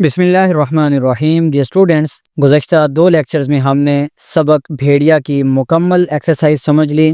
بسم اللہ الرحمن الرحیم ڈیئر اسٹوڈنٹس، گزشتہ 2 لیکچرز میں ہم نے سبق بھیڑیا کی مکمل ایکسرسائز سمجھ لی۔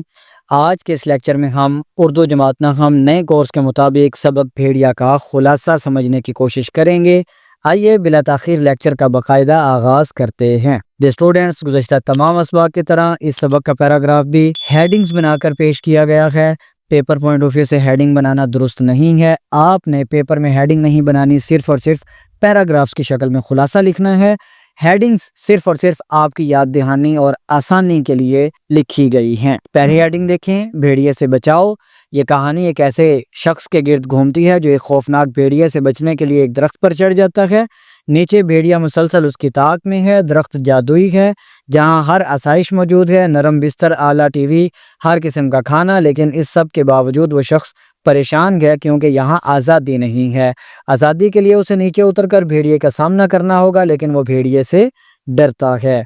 آج کے اس لیکچر میں ہم اردو جماعت ہم نئے کورس کے مطابق سبق بھیڑیا کا خلاصہ سمجھنے کی کوشش کریں گے۔ آئیے بلا تاخیر لیکچر کا باقاعدہ آغاز کرتے ہیں۔ ڈیئر اسٹوڈنٹس، گزشتہ تمام اسباق کی طرح اس سبق کا پیراگراف بھی ہیڈنگز بنا کر پیش کیا گیا ہے۔ پیپر پوائنٹ آف ویو سے ہیڈنگ بنانا درست نہیں ہے۔ آپ نے پیپر میں ہیڈنگ نہیں بنانی، صرف اور صرف پیراگرافز کی شکل میں خلاصہ لکھنا ہے۔ ہیڈنگز صرف اور صرف آپ کی یاد دہانی اور آسانی کے لیے لکھی گئی ہیں۔ پہلی ہیڈنگ دیکھیں، بھیڑیے سے بچاؤ۔ یہ کہانی ایک ایسے شخص کے گرد گھومتی ہے جو ایک خوفناک بھیڑیے سے بچنے کے لیے ایک درخت پر چڑھ جاتا ہے۔ نیچے بھیڑیا مسلسل اس کی طاق میں ہے۔ درخت جادوئی ہے جہاں ہر آسائش موجود ہے، نرم بستر، اعلیٰ ٹی وی، ہر قسم کا کھانا، لیکن اس سب کے باوجود وہ شخص پریشان ہے کیونکہ یہاں آزادی نہیں ہے۔ آزادی کے لیے اسے نیچے اتر کر بھیڑیے کا سامنا کرنا ہوگا، لیکن وہ بھیڑیے سے ڈرتا ہے۔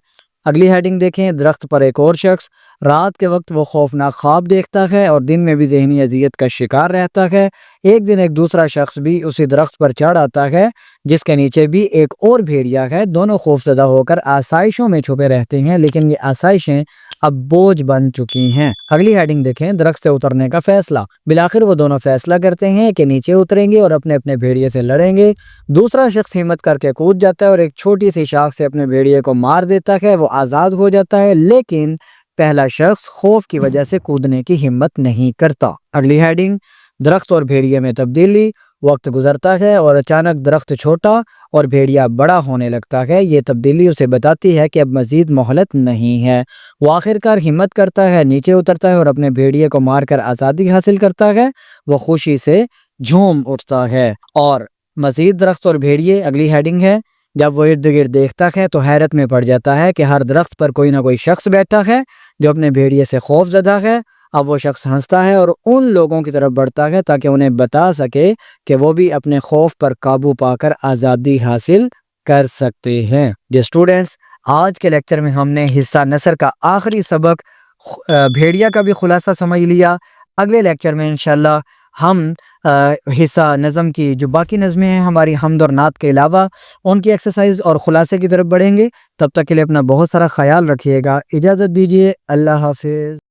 اگلی ہیڈنگ دیکھیں، درخت پر ایک اور شخص۔ رات کے وقت وہ خوفناک خواب دیکھتا ہے اور دن میں بھی ذہنی اذیت کا شکار رہتا ہے۔ ایک دن ایک دوسرا شخص بھی اسی درخت پر چڑھ آتا ہے جس کے نیچے بھی ایک اور بھیڑیا ہے۔ دونوں خوفزدہ ہو کر آسائشوں میں چھپے رہتے ہیں، لیکن یہ آسائشیں اب بوجھ بن چکی ہیں۔ اگلی ہیڈنگ دیکھیں، درخت سے اترنے کا فیصلہ۔ بالآخر وہ دونوں فیصلہ کرتے ہیں کہ نیچے اتریں گے اور اپنے اپنے بھیڑیے سے لڑیں گے۔ دوسرا شخص ہمت کر کے کود جاتا ہے اور ایک چھوٹی سی شاخ سے اپنے بھیڑیے کو مار دیتا ہے۔ وہ آزاد ہو جاتا ہے، لیکن پہلا شخص خوف کی وجہ سے کودنے کی ہمت نہیں کرتا۔ اگلی ہیڈنگ، درخت اور بھیڑیے میں تبدیلی۔ وقت گزرتا ہے اور اچانک درخت چھوٹا اور بھیڑیا بڑا ہونے لگتا ہے۔ یہ تبدیلی اسے بتاتی ہے کہ اب مزید مہلت نہیں ہے۔ وہ آخرکار ہمت کرتا ہے، نیچے اترتا ہے اور اپنے بھیڑیے کو مار کر آزادی حاصل کرتا ہے۔ وہ خوشی سے جھوم اٹھتا ہے۔ اور مزید درخت اور بھیڑیے، اگلی ہیڈنگ ہے، جب وہ ارد گرد دیکھتا ہے تو حیرت میں پڑ جاتا ہے کہ ہر درخت پر کوئی نہ کوئی شخص بیٹھا ہے جو اپنے بھیڑیے سے خوف زدہ ہے۔ اب وہ شخص ہنستا ہے اور ان لوگوں کی طرف بڑھتا ہے تاکہ انہیں بتا سکے کہ وہ بھی اپنے خوف پر قابو پا کر آزادی حاصل کر سکتے ہیں۔ ڈیئر اسٹوڈنٹس، آج کے لیکچر میں ہم نے حصہ نثر کا آخری سبق بھیڑیا کا بھی خلاصہ سمجھ لیا۔ اگلے لیکچر میں انشاءاللہ ہم حصہ نظم کی جو باقی نظمیں ہیں ہماری حمد اور نعت کے علاوہ، ان کی ایکسرسائز اور خلاصے کی طرف بڑھیں گے۔ تب تک کے لیے اپنا بہت سارا خیال رکھیے گا۔ اجازت دیجیے، اللہ حافظ۔